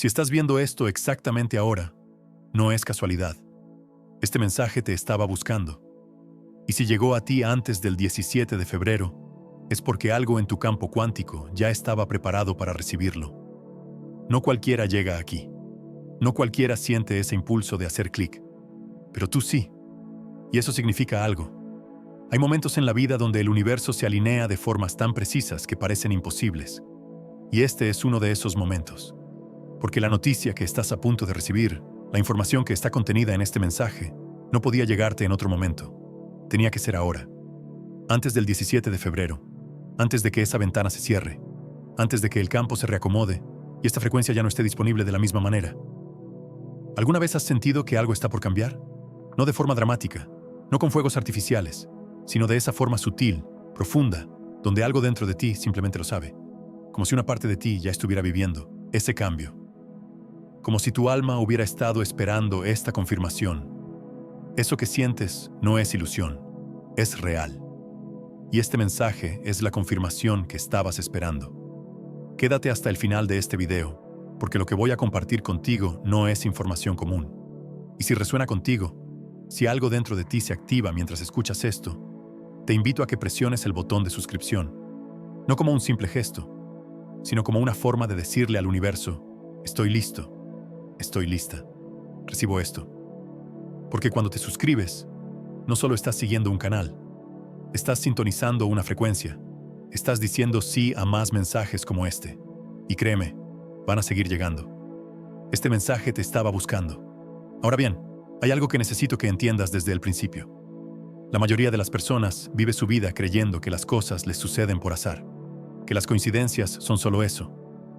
Si estás viendo esto exactamente ahora, no es casualidad. Este mensaje te estaba buscando. Y si llegó a ti antes del 17 de febrero, es porque algo en tu campo cuántico ya estaba preparado para recibirlo. No cualquiera llega aquí. No cualquiera siente ese impulso de hacer clic. Pero tú sí. Y eso significa algo. Hay momentos en la vida donde el universo se alinea de formas tan precisas que parecen imposibles. Y este es uno de esos momentos. Porque la noticia que estás a punto de recibir, la información que está contenida en este mensaje, no podía llegarte en otro momento. Tenía que ser ahora. Antes del 17 de febrero. Antes de que esa ventana se cierre. Antes de que el campo se reacomode y esta frecuencia ya no esté disponible de la misma manera. ¿Alguna vez has sentido que algo está por cambiar? No de forma dramática, no con fuegos artificiales, sino de esa forma sutil, profunda, donde algo dentro de ti simplemente lo sabe. Como si una parte de ti ya estuviera viviendo ese cambio. Como si tu alma hubiera estado esperando esta confirmación. Eso que sientes no es ilusión, es real. Y este mensaje es la confirmación que estabas esperando. Quédate hasta el final de este video, porque lo que voy a compartir contigo no es información común. Y si resuena contigo, si algo dentro de ti se activa mientras escuchas esto, te invito a que presiones el botón de suscripción, no como un simple gesto, sino como una forma de decirle al universo, estoy listo, estoy lista, recibo esto. Porque cuando te suscribes, no solo estás siguiendo un canal, estás sintonizando una frecuencia, estás diciendo sí a más mensajes como este. Y créeme, van a seguir llegando. Este mensaje te estaba buscando. Ahora bien, hay algo que necesito que entiendas desde el principio. La mayoría de las personas vive su vida creyendo que las cosas les suceden por azar, que las coincidencias son solo eso,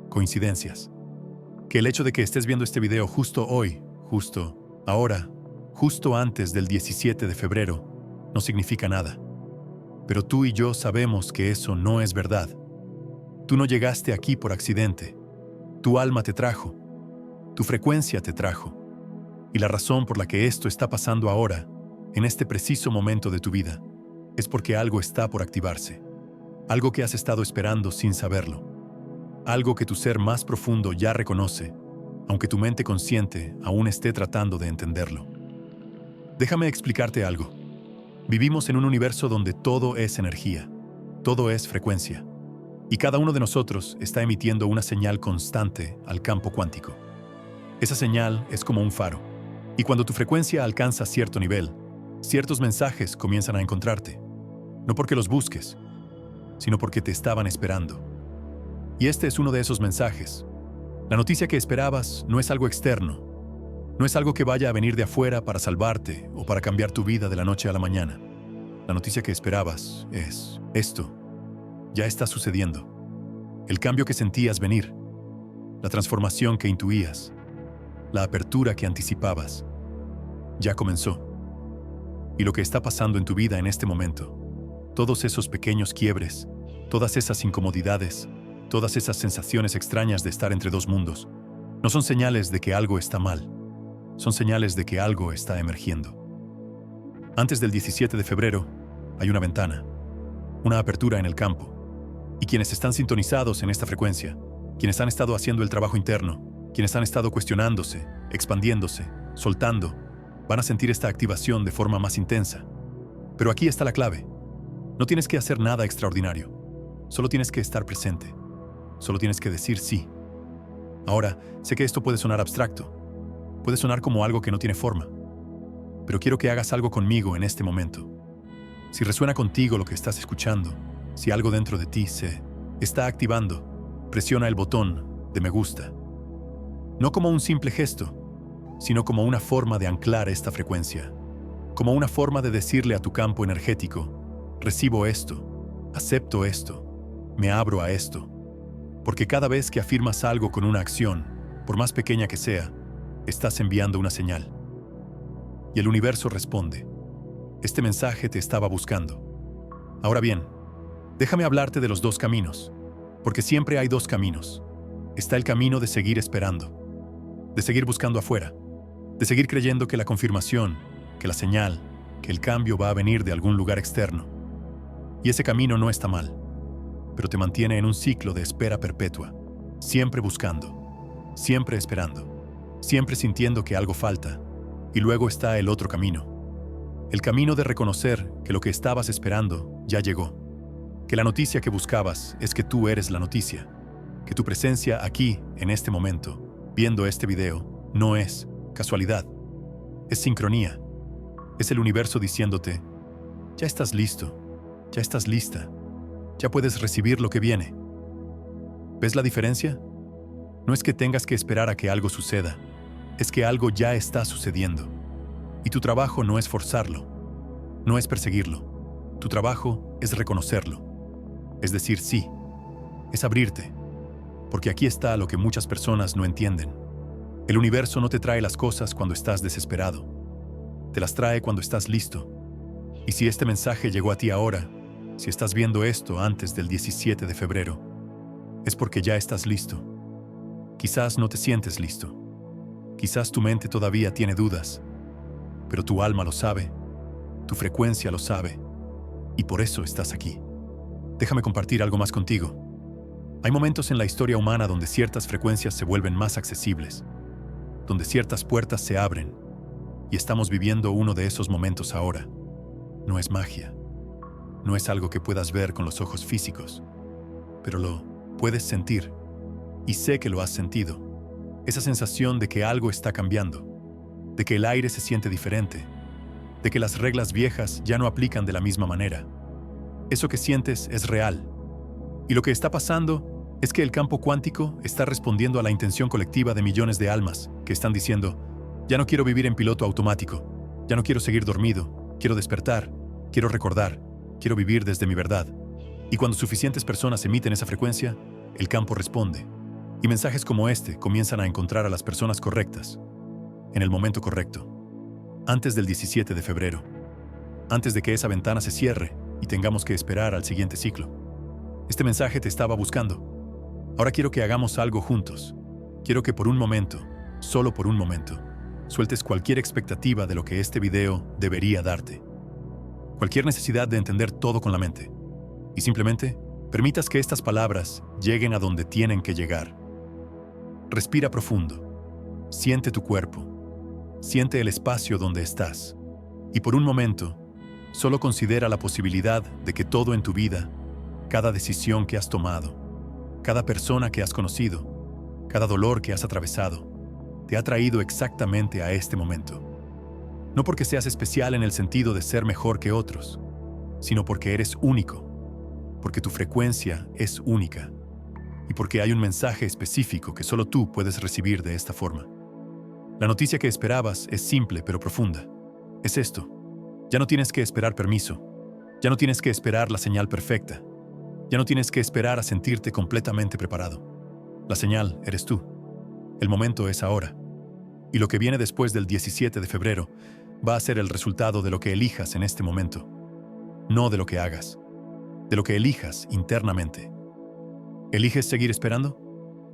coincidencias. Que el hecho de que estés viendo este video justo hoy, justo ahora, justo antes del 17 de febrero, no significa nada. Pero tú y yo sabemos que eso no es verdad. Tú no llegaste aquí por accidente. Tu alma te trajo. Tu frecuencia te trajo. Y la razón por la que esto está pasando ahora, en este preciso momento de tu vida, es porque algo está por activarse. Algo que has estado esperando sin saberlo. Algo que tu ser más profundo ya reconoce, aunque tu mente consciente aún esté tratando de entenderlo. Déjame explicarte algo. Vivimos en un universo donde todo es energía, todo es frecuencia, y cada uno de nosotros está emitiendo una señal constante al campo cuántico. Esa señal es como un faro, y cuando tu frecuencia alcanza cierto nivel, ciertos mensajes comienzan a encontrarte, no porque los busques, sino porque te estaban esperando. Y este es uno de esos mensajes. La noticia que esperabas no es algo externo, no es algo que vaya a venir de afuera para salvarte o para cambiar tu vida de la noche a la mañana. La noticia que esperabas es esto. Ya está sucediendo. El cambio que sentías venir, la transformación que intuías, la apertura que anticipabas, ya comenzó. Y lo que está pasando en tu vida en este momento, todos esos pequeños quiebres, todas esas incomodidades, todas esas sensaciones extrañas de estar entre dos mundos, no son señales de que algo está mal. Son señales de que algo está emergiendo. Antes del 17 de febrero, hay una ventana, una apertura en el campo. Y quienes están sintonizados en esta frecuencia, quienes han estado haciendo el trabajo interno, quienes han estado cuestionándose, expandiéndose, soltando, van a sentir esta activación de forma más intensa. Pero aquí está la clave. No tienes que hacer nada extraordinario. Solo tienes que estar presente. Solo tienes que decir sí. Ahora, sé que esto puede sonar abstracto. Puede sonar como algo que no tiene forma. Pero quiero que hagas algo conmigo en este momento. Si resuena contigo lo que estás escuchando, si algo dentro de ti se está activando, presiona el botón de me gusta. No como un simple gesto, sino como una forma de anclar esta frecuencia. Como una forma de decirle a tu campo energético, recibo esto, acepto esto, me abro a esto. Porque cada vez que afirmas algo con una acción, por más pequeña que sea, estás enviando una señal. Y el universo responde. Este mensaje te estaba buscando. Ahora bien, déjame hablarte de los dos caminos, porque siempre hay dos caminos. Está el camino de seguir esperando, de seguir buscando afuera, de seguir creyendo que la confirmación, que la señal, que el cambio va a venir de algún lugar externo. Y ese camino no está mal, pero te mantiene en un ciclo de espera perpetua, siempre buscando. siempre esperando, siempre sintiendo que algo falta, y luego está el otro camino. El camino de reconocer que lo que estabas esperando ya llegó, que la noticia que buscabas es que tú eres la noticia, que tu presencia aquí, en este momento, viendo este video, no es casualidad, es sincronía, es el universo diciéndote, ya estás listo, ya estás lista, ya puedes recibir lo que viene. ¿Ves la diferencia? No es que tengas que esperar a que algo suceda, es que algo ya está sucediendo. Y tu trabajo no es forzarlo, no es perseguirlo. Tu trabajo es reconocerlo. Es decir, sí, es abrirte. Porque aquí está lo que muchas personas no entienden. El universo no te trae las cosas cuando estás desesperado. Te las trae cuando estás listo. Y si este mensaje llegó a ti ahora, si estás viendo esto antes del 17 de febrero, es porque ya estás listo. Quizás no te sientes listo. Quizás tu mente todavía tiene dudas, pero tu alma lo sabe, tu frecuencia lo sabe, y por eso estás aquí. Déjame compartir algo más contigo. Hay momentos en la historia humana donde ciertas frecuencias se vuelven más accesibles, donde ciertas puertas se abren, y estamos viviendo uno de esos momentos ahora. No es magia, no es algo que puedas ver con los ojos físicos, pero lo puedes sentir, y sé que lo has sentido. Esa sensación de que algo está cambiando, de que el aire se siente diferente, de que las reglas viejas ya no aplican de la misma manera. Eso que sientes es real. Y lo que está pasando es que el campo cuántico está respondiendo a la intención colectiva de millones de almas que están diciendo, ya no quiero vivir en piloto automático, ya no quiero seguir dormido, quiero despertar, quiero recordar, quiero vivir desde mi verdad. Y cuando suficientes personas emiten esa frecuencia, el campo responde. Y mensajes como este comienzan a encontrar a las personas correctas, en el momento correcto, antes del 17 de febrero, antes de que esa ventana se cierre y tengamos que esperar al siguiente ciclo. Este mensaje te estaba buscando. Ahora quiero que hagamos algo juntos. Quiero que por un momento, solo por un momento, sueltes cualquier expectativa de lo que este video debería darte. Cualquier necesidad de entender todo con la mente. Y simplemente, permitas que estas palabras lleguen a donde tienen que llegar. Respira profundo. Siente tu cuerpo. Siente el espacio donde estás. Y por un momento, solo considera la posibilidad de que todo en tu vida, cada decisión que has tomado, cada persona que has conocido, cada dolor que has atravesado, te ha traído exactamente a este momento. No porque seas especial en el sentido de ser mejor que otros, sino porque eres único, porque tu frecuencia es única y porque hay un mensaje específico que solo tú puedes recibir de esta forma. La noticia que esperabas es simple pero profunda. Es esto. Ya no tienes que esperar permiso. Ya no tienes que esperar la señal perfecta. Ya no tienes que esperar a sentirte completamente preparado. La señal eres tú. El momento es ahora. Y lo que viene después del 17 de febrero va a ser el resultado de lo que elijas en este momento. No de lo que hagas. De lo que elijas internamente. ¿Eliges seguir esperando?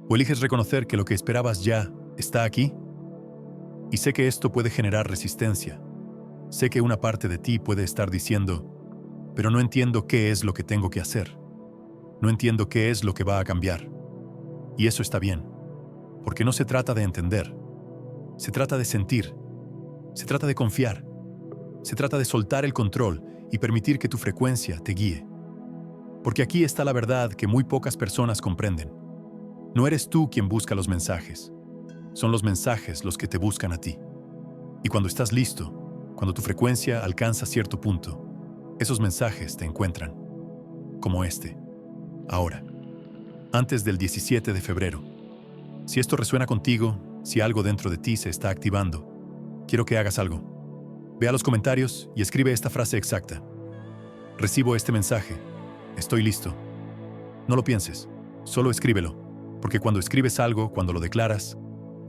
¿O eliges reconocer que lo que esperabas ya está aquí? Y sé que esto puede generar resistencia. Sé que una parte de ti puede estar diciendo, pero no entiendo qué es lo que tengo que hacer. No entiendo qué es lo que va a cambiar. Y eso está bien, porque no se trata de entender. Se trata de sentir. Se trata de confiar. Se trata de soltar el control y permitir que tu frecuencia te guíe. Porque aquí está la verdad que muy pocas personas comprenden. No eres tú quien busca los mensajes. Son los mensajes los que te buscan a ti. Y cuando estás listo, cuando tu frecuencia alcanza cierto punto, esos mensajes te encuentran. Como este. Ahora. Antes del 17 de febrero. Si esto resuena contigo, si algo dentro de ti se está activando, quiero que hagas algo. Ve a los comentarios y escribe esta frase exacta. Recibo este mensaje. Estoy listo. No lo pienses, solo escríbelo, porque cuando escribes algo, cuando lo declaras,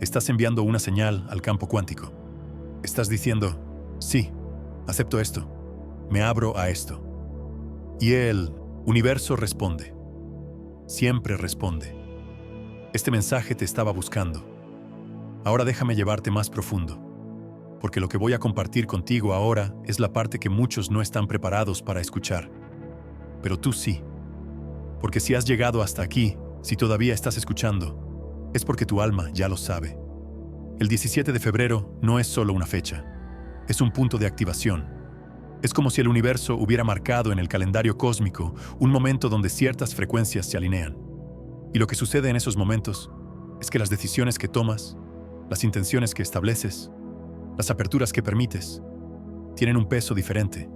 estás enviando una señal al campo cuántico. Estás diciendo, sí, acepto esto, me abro a esto. Y el universo responde. Siempre responde. Este mensaje te estaba buscando. Ahora déjame llevarte más profundo, porque lo que voy a compartir contigo ahora es la parte que muchos no están preparados para escuchar. Pero tú sí. Porque si has llegado hasta aquí, si todavía estás escuchando, es porque tu alma ya lo sabe. El 17 de febrero no es solo una fecha, es un punto de activación. Es como si el universo hubiera marcado en el calendario cósmico un momento donde ciertas frecuencias se alinean. Y lo que sucede en esos momentos es que las decisiones que tomas, las intenciones que estableces, las aperturas que permites, tienen un peso diferente,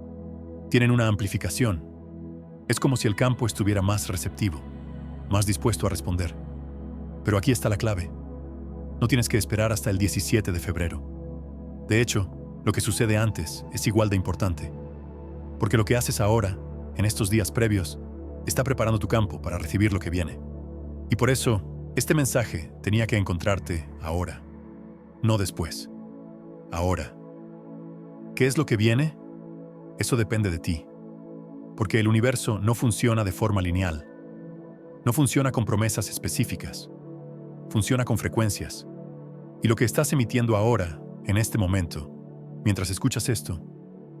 tienen una amplificación. Es como si el campo estuviera más receptivo, más dispuesto a responder. Pero aquí está la clave. No tienes que esperar hasta el 17 de febrero. De hecho, lo que sucede antes es igual de importante. Porque lo que haces ahora, en estos días previos, está preparando tu campo para recibir lo que viene. Y por eso, este mensaje tenía que encontrarte ahora, no después. Ahora. ¿Qué es lo que viene? Eso depende de ti. Porque el universo no funciona de forma lineal. No funciona con promesas específicas. Funciona con frecuencias. Y lo que estás emitiendo ahora, en este momento, mientras escuchas esto,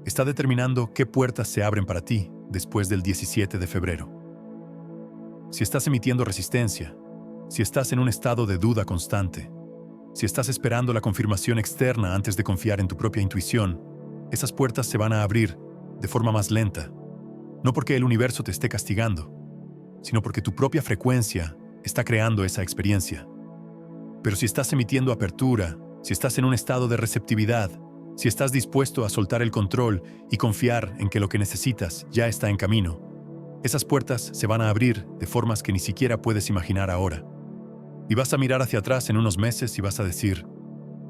está determinando qué puertas se abren para ti después del 17 de febrero. Si estás emitiendo resistencia, si estás en un estado de duda constante, si estás esperando la confirmación externa antes de confiar en tu propia intuición, esas puertas se van a abrir de forma más lenta, no porque el universo te esté castigando, sino porque tu propia frecuencia está creando esa experiencia. Pero si estás emitiendo apertura, si estás en un estado de receptividad, si estás dispuesto a soltar el control y confiar en que lo que necesitas ya está en camino, esas puertas se van a abrir de formas que ni siquiera puedes imaginar ahora. Y vas a mirar hacia atrás en unos meses y vas a decir,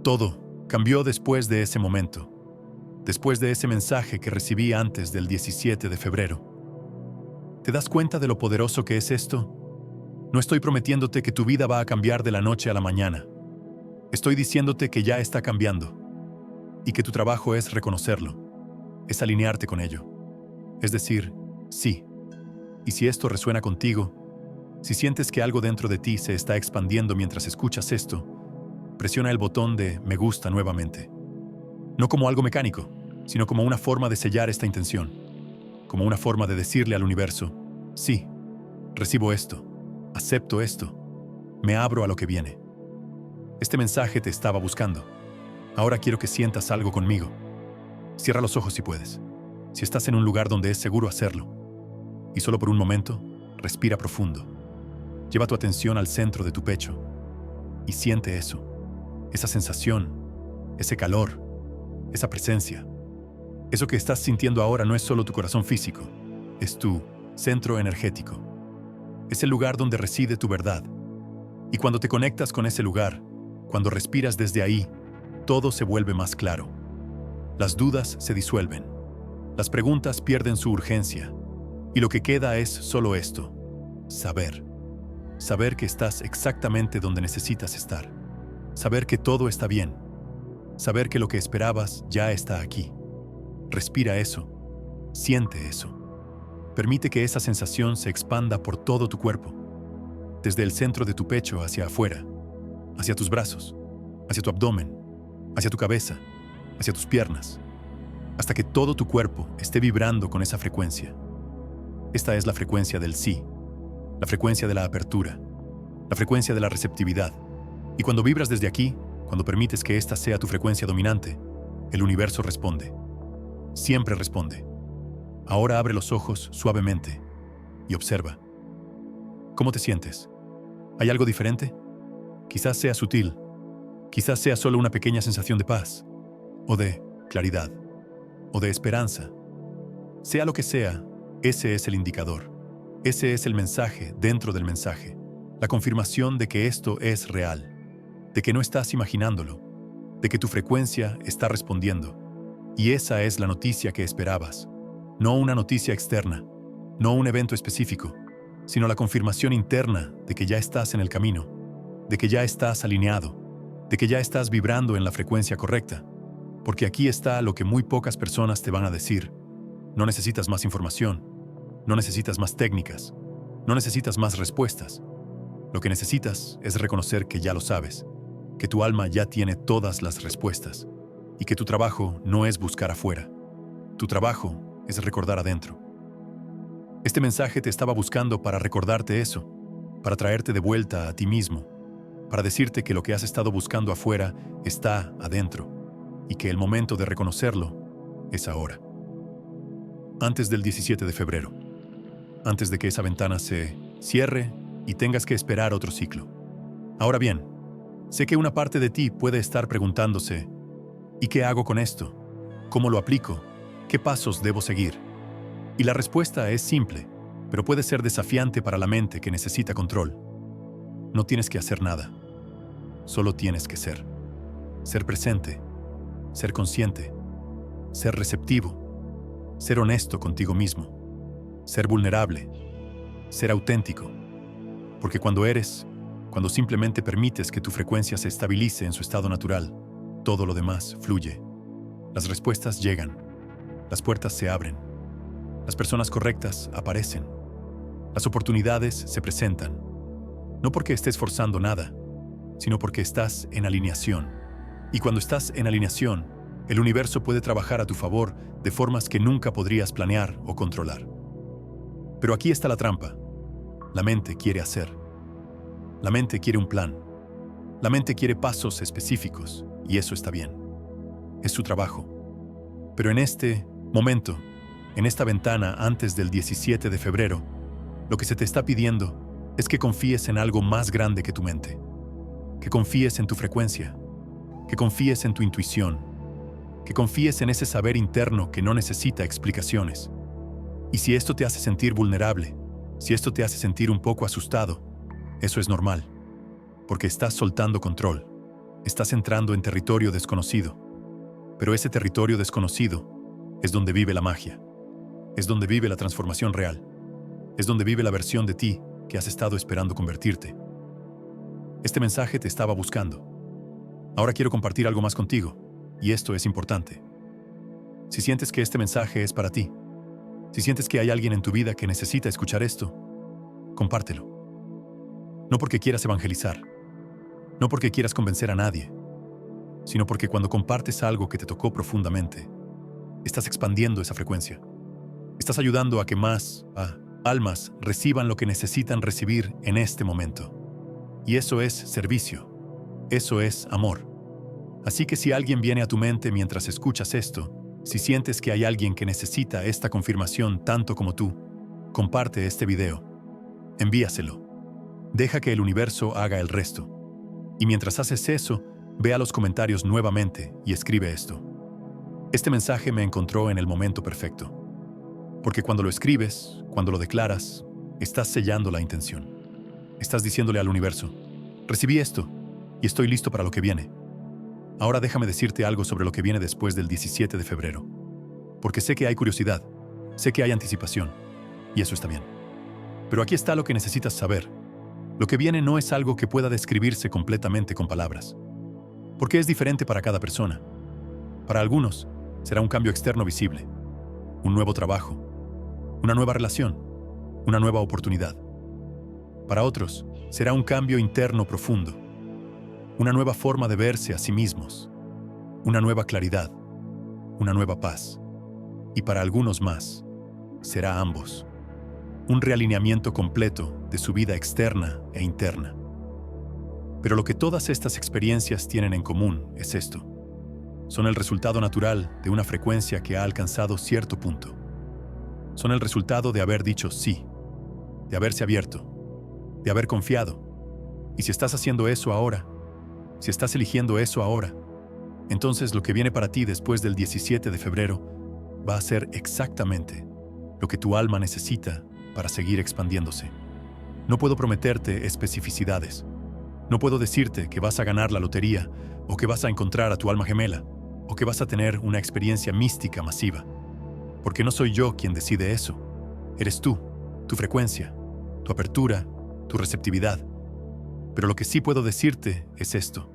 todo cambió después de ese momento, después de ese mensaje que recibí antes del 17 de febrero. ¿Te das cuenta de lo poderoso que es esto? No estoy prometiéndote que tu vida va a cambiar de la noche a la mañana. Estoy diciéndote que ya está cambiando y que tu trabajo es reconocerlo, es alinearte con ello. Es decir, sí. Y si esto resuena contigo, si sientes que algo dentro de ti se está expandiendo mientras escuchas esto, presiona el botón de me gusta nuevamente. No como algo mecánico, sino como una forma de sellar esta intención, como una forma de decirle al universo, sí, recibo esto, acepto esto, me abro a lo que viene. Este mensaje te estaba buscando. Ahora quiero que sientas algo conmigo. Cierra los ojos si puedes, si estás en un lugar donde es seguro hacerlo. Y solo por un momento, respira profundo. Lleva tu atención al centro de tu pecho y siente eso, esa sensación, ese calor, esa presencia. Eso que estás sintiendo ahora no es solo tu corazón físico, es tu centro energético. Es el lugar donde reside tu verdad. Y cuando te conectas con ese lugar, cuando respiras desde ahí, todo se vuelve más claro. Las dudas se disuelven. Las preguntas pierden su urgencia. Y lo que queda es solo esto: saber. Saber que estás exactamente donde necesitas estar. Saber que todo está bien. Saber que lo que esperabas ya está aquí. Respira eso. Siente eso. Permite que esa sensación se expanda por todo tu cuerpo. Desde el centro de tu pecho hacia afuera. Hacia tus brazos. Hacia tu abdomen. Hacia tu cabeza. Hacia tus piernas. Hasta que todo tu cuerpo esté vibrando con esa frecuencia. Esta es la frecuencia del sí. La frecuencia de la apertura. La frecuencia de la receptividad. Y cuando vibras desde aquí, cuando permites que esta sea tu frecuencia dominante, el universo responde. Siempre responde. Ahora abre los ojos suavemente y observa. ¿Cómo te sientes? ¿Hay algo diferente? Quizás sea sutil. Quizás sea solo una pequeña sensación de paz, o de claridad, o de esperanza. Sea lo que sea, ese es el indicador. Ese es el mensaje dentro del mensaje. La confirmación de que esto es real. De que no estás imaginándolo. De que tu frecuencia está respondiendo. Y esa es la noticia que esperabas. No una noticia externa. No un evento específico. Sino la confirmación interna de que ya estás en el camino. De que ya estás alineado. De que ya estás vibrando en la frecuencia correcta. Porque aquí está lo que muy pocas personas te van a decir. No necesitas más información. No necesitas más técnicas. No necesitas más respuestas. Lo que necesitas es reconocer que ya lo sabes, que tu alma ya tiene todas las respuestas y que tu trabajo no es buscar afuera. Tu trabajo es recordar adentro. Este mensaje te estaba buscando para recordarte eso, para traerte de vuelta a ti mismo, para decirte que lo que has estado buscando afuera está adentro y que el momento de reconocerlo es ahora. Antes del 17 de febrero, antes de que esa ventana se cierre y tengas que esperar otro ciclo. Ahora bien, sé que una parte de ti puede estar preguntándose, ¿y qué hago con esto? ¿Cómo lo aplico? ¿Qué pasos debo seguir? Y la respuesta es simple, pero puede ser desafiante para la mente que necesita control. No tienes que hacer nada. Solo tienes que ser. Ser presente, ser consciente, ser receptivo, ser honesto contigo mismo, ser vulnerable, ser auténtico. Porque cuando simplemente permites que tu frecuencia se estabilice en su estado natural, todo lo demás fluye. Las respuestas llegan, las puertas se abren, las personas correctas aparecen, las oportunidades se presentan. No porque estés forzando nada, sino porque estás en alineación. Y cuando estás en alineación, el universo puede trabajar a tu favor de formas que nunca podrías planear o controlar. Pero aquí está la trampa. La mente quiere hacer. La mente quiere un plan. La mente quiere pasos específicos, y eso está bien. Es su trabajo. Pero en este momento, en esta ventana antes del 17 de febrero, lo que se te está pidiendo es que confíes en algo más grande que tu mente, que confíes en tu frecuencia, que confíes en tu intuición, que confíes en ese saber interno que no necesita explicaciones. Y si esto te hace sentir vulnerable, si esto te hace sentir un poco asustado, eso es normal, porque estás soltando control, estás entrando en territorio desconocido. Pero ese territorio desconocido es donde vive la magia, es donde vive la transformación real, es donde vive la versión de ti que has estado esperando convertirte. Este mensaje te estaba buscando. Ahora quiero compartir algo más contigo, y esto es importante. Si sientes que este mensaje es para ti, si sientes que hay alguien en tu vida que necesita escuchar esto, compártelo. No porque quieras evangelizar, no porque quieras convencer a nadie, sino porque cuando compartes algo que te tocó profundamente, estás expandiendo esa frecuencia. Estás ayudando a que más almas reciban lo que necesitan recibir en este momento. Y eso es servicio. Eso es amor. Así que si alguien viene a tu mente mientras escuchas esto, si sientes que hay alguien que necesita esta confirmación tanto como tú, comparte este video. Envíaselo. Deja que el universo haga el resto. Y mientras haces eso, ve a los comentarios nuevamente y escribe esto. Este mensaje me encontró en el momento perfecto. Porque cuando lo escribes, cuando lo declaras, estás sellando la intención. Estás diciéndole al universo, recibí esto y estoy listo para lo que viene. Ahora déjame decirte algo sobre lo que viene después del 17 de febrero. Porque sé que hay curiosidad, sé que hay anticipación, y eso está bien. Pero aquí está lo que necesitas saber. Lo que viene no es algo que pueda describirse completamente con palabras. Porque es diferente para cada persona. Para algunos, será un cambio externo visible, un nuevo trabajo, una nueva relación, una nueva oportunidad. Para otros, será un cambio interno profundo, una nueva forma de verse a sí mismos, una nueva claridad, una nueva paz. Y para algunos más, será ambos, un realineamiento completo de su vida externa e interna. Pero lo que todas estas experiencias tienen en común es esto. Son el resultado natural de una frecuencia que ha alcanzado cierto punto. Son el resultado de haber dicho sí, de haberse abierto, de haber confiado. Y si estás haciendo eso ahora, si estás eligiendo eso ahora, entonces lo que viene para ti después del 17 de febrero va a ser exactamente lo que tu alma necesita para seguir expandiéndose. No puedo prometerte especificidades. No puedo decirte que vas a ganar la lotería, o que vas a encontrar a tu alma gemela, o que vas a tener una experiencia mística masiva. Porque no soy yo quien decide eso. Eres tú, tu frecuencia, tu apertura, tu receptividad. Pero lo que sí puedo decirte es esto.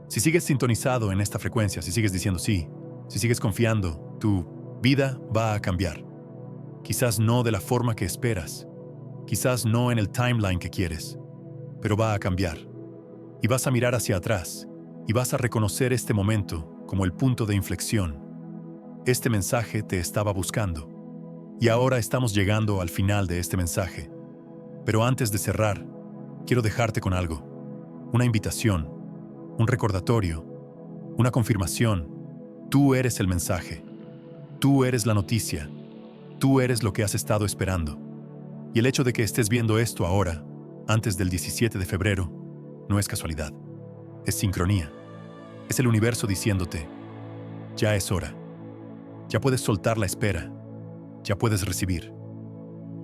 Si sigues sintonizado en esta frecuencia, si sigues diciendo sí, si sigues confiando, tu vida va a cambiar. Quizás no de la forma que esperas, quizás no en el timeline que quieres, pero va a cambiar. Y vas a mirar hacia atrás, y vas a reconocer este momento como el punto de inflexión. Este mensaje te estaba buscando. Y ahora estamos llegando al final de este mensaje. Pero antes de cerrar, quiero dejarte con algo. una invitación, un recordatorio, una confirmación. Tú eres el mensaje. Tú eres la noticia. Tú eres lo que has estado esperando. Y el hecho de que estés viendo esto ahora, antes del 17 de febrero, no es casualidad. Es sincronía. Es el universo diciéndote, ya es hora. Ya puedes soltar la espera. Ya puedes recibir.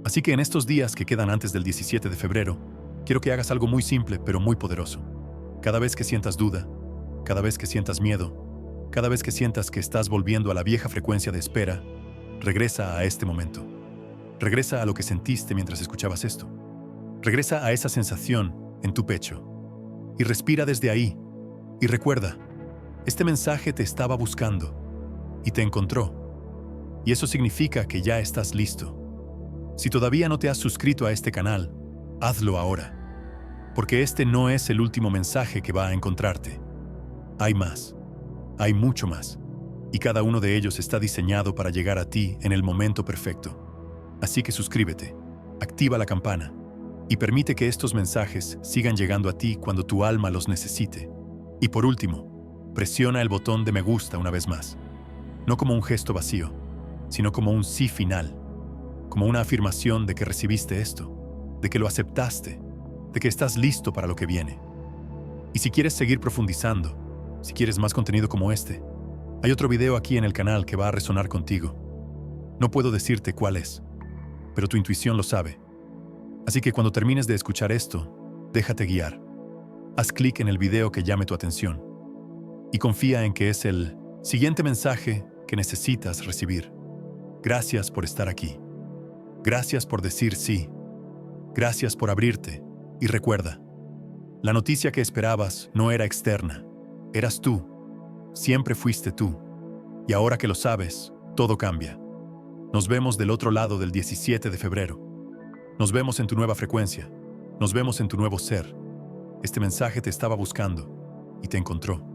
Así que en estos días que quedan antes del 17 de febrero, quiero que hagas algo muy simple pero muy poderoso. Cada vez que sientas duda, cada vez que sientas miedo, cada vez que sientas que estás volviendo a la vieja frecuencia de espera, regresa a este momento. Regresa a lo que sentiste mientras escuchabas esto. Regresa a esa sensación en tu pecho. Y respira desde ahí. Y recuerda, este mensaje te estaba buscando y te encontró. Y eso significa que ya estás listo. Si todavía no te has suscrito a este canal, hazlo ahora. Porque este no es el último mensaje que va a encontrarte. Hay más. Hay mucho más. Y cada uno de ellos está diseñado para llegar a ti en el momento perfecto. Así que suscríbete, activa la campana y permite que estos mensajes sigan llegando a ti cuando tu alma los necesite. Y por último, presiona el botón de me gusta una vez más. No como un gesto vacío, sino como un sí final. Como una afirmación de que recibiste esto, de que lo aceptaste, de que estás listo para lo que viene. Y si quieres seguir profundizando, si quieres más contenido como este, hay otro video aquí en el canal que va a resonar contigo. No puedo decirte cuál es, pero tu intuición lo sabe. Así que cuando termines de escuchar esto, déjate guiar. Haz clic en el video que llame tu atención y confía en que es el siguiente mensaje que necesitas recibir. Gracias por estar aquí. Gracias por decir sí. Gracias por abrirte. Y recuerda, la noticia que esperabas no era externa. Eras tú. Siempre fuiste tú. Y ahora que lo sabes, todo cambia. Nos vemos del otro lado del 17 de febrero. Nos vemos en tu nueva frecuencia. Nos vemos en tu nuevo ser. Este mensaje te estaba buscando y te encontró.